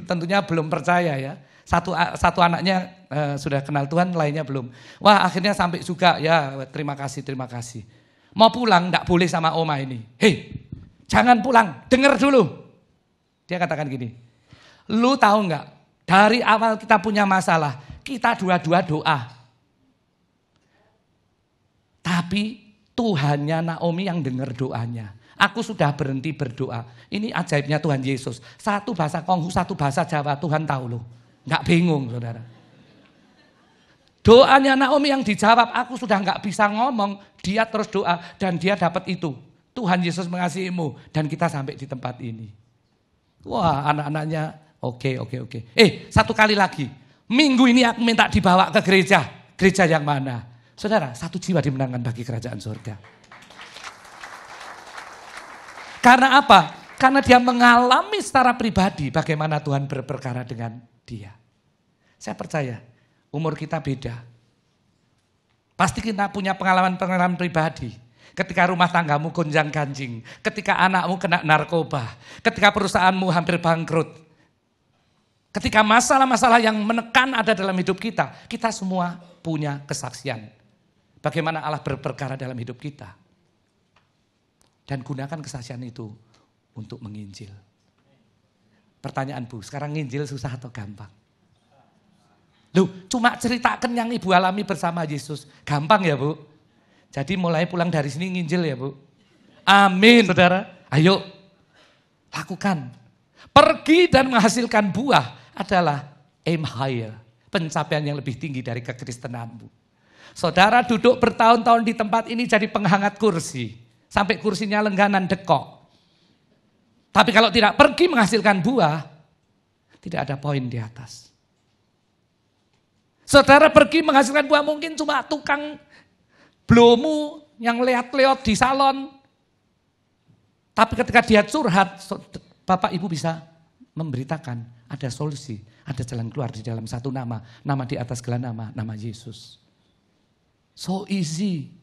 [SPEAKER 1] tentunya belum percaya ya. Satu anaknya sudah kenal Tuhan, lainnya belum. Wah akhirnya sampai juga ya, terima kasih. Mau pulang enggak boleh sama oma ini. Hei, jangan pulang, dengar dulu. Dia katakan gini, lu tahu enggak, dari awal kita punya masalah, kita dua-dua doa. Tapi Tuhannya Naomi yang dengar doanya. Aku sudah berhenti berdoa. Ini ajaibnya Tuhan Yesus. Satu bahasa Konghu, satu bahasa Jawa, Tuhan tahu loh. Enggak bingung saudara. Doanya Naomi yang dijawab, aku sudah enggak bisa ngomong, dia terus doa dan dia dapat itu. Tuhan Yesus mengasihimu dan kita sampai di tempat ini. Wah anak-anaknya oke. Satu kali lagi, minggu ini aku minta dibawa ke gereja. Gereja yang mana? Saudara, 1 jiwa dimenangkan bagi kerajaan surga. Karena apa? Karena dia mengalami secara pribadi bagaimana Tuhan berperkara dengan dia. Saya percaya umur kita beda. Pasti kita punya pengalaman-pengalaman pribadi. Ketika rumah tanggamu gonjang-ganjing, ketika anakmu kena narkoba, ketika perusahaanmu hampir bangkrut. Ketika masalah-masalah yang menekan ada dalam hidup kita, kita semua punya kesaksian. Bagaimana Allah berperkara dalam hidup kita. Dan gunakan kesaksian itu untuk menginjil. Pertanyaan Bu, sekarang nginjil susah atau gampang? Loh, cuma ceritakan yang Ibu alami bersama Yesus. Gampang ya Bu? Jadi mulai pulang dari sini nginjil ya Bu? Amin saudara. Ayo, lakukan. Pergi dan menghasilkan buah adalah aim higher. Pencapaian yang lebih tinggi dari kekristenanmu. Saudara duduk bertahun-tahun di tempat ini jadi penghangat kursi. Sampai kursinya lengganan dekok. Tapi kalau tidak pergi menghasilkan buah, tidak ada poin di atas. Saudara pergi menghasilkan buah mungkin cuma tukang blomu yang leot-leot di salon. Tapi ketika dia curhat, Bapak Ibu bisa memberitakan ada solusi, ada jalan keluar di dalam satu nama di atas segala nama Yesus. So easy.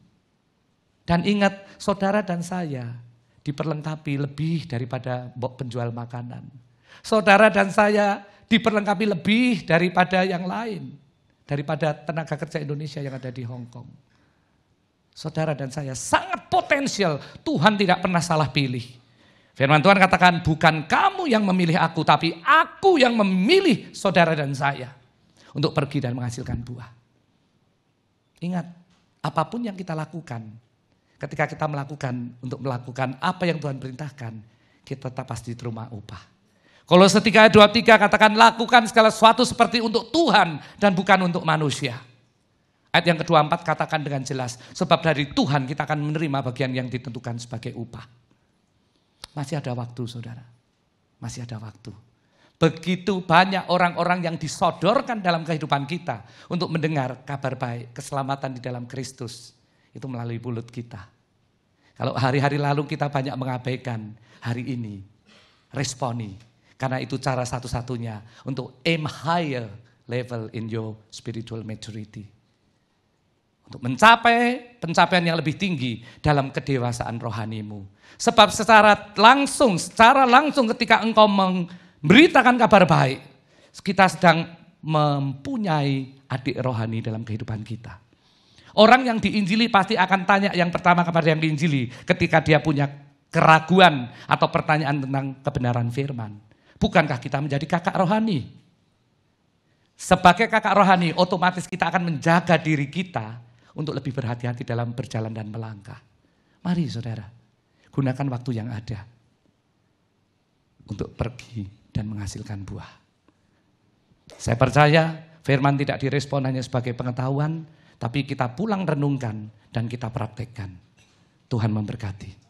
[SPEAKER 1] Dan ingat, saudara dan saya diperlengkapi lebih daripada penjual makanan. Saudara dan saya diperlengkapi lebih daripada yang lain. Daripada tenaga kerja Indonesia yang ada di Hong Kong. Saudara dan saya sangat potensial. Tuhan tidak pernah salah pilih. Firman Tuhan katakan, bukan kamu yang memilih aku, tapi aku yang memilih saudara dan saya. Untuk pergi dan menghasilkan buah. Ingat, apapun yang kita lakukan, ketika kita untuk melakukan apa yang Tuhan perintahkan, kita tetap pasti terima upah. Kolose 3 ayat 23 katakan, lakukan segala sesuatu seperti untuk Tuhan dan bukan untuk manusia. Ayat yang kedua 4 katakan dengan jelas, sebab dari Tuhan kita akan menerima bagian yang ditentukan sebagai upah. Masih ada waktu saudara, masih ada waktu. Begitu banyak orang-orang yang disodorkan dalam kehidupan kita untuk mendengar kabar baik, keselamatan di dalam Kristus. Itu melalui mulut kita. Kalau hari-hari lalu kita banyak mengabaikan, hari ini responi. Karena itu cara satu-satunya untuk aim higher level in your spiritual maturity. Untuk mencapai pencapaian yang lebih tinggi dalam kedewasaan rohanimu. Sebab secara langsung ketika engkau memberitakan kabar baik, kita sedang mempunyai adik rohani dalam kehidupan kita. Orang yang diinjili pasti akan tanya yang pertama kepada yang diinjili ketika dia punya keraguan atau pertanyaan tentang kebenaran firman. Bukankah kita menjadi kakak rohani? Sebagai kakak rohani, otomatis kita akan menjaga diri kita untuk lebih berhati-hati dalam berjalan dan melangkah. Mari saudara, gunakan waktu yang ada untuk pergi dan menghasilkan buah. Saya percaya firman tidak direspon hanya sebagai pengetahuan, tapi kita pulang renungkan dan kita praktekkan. Tuhan memberkati.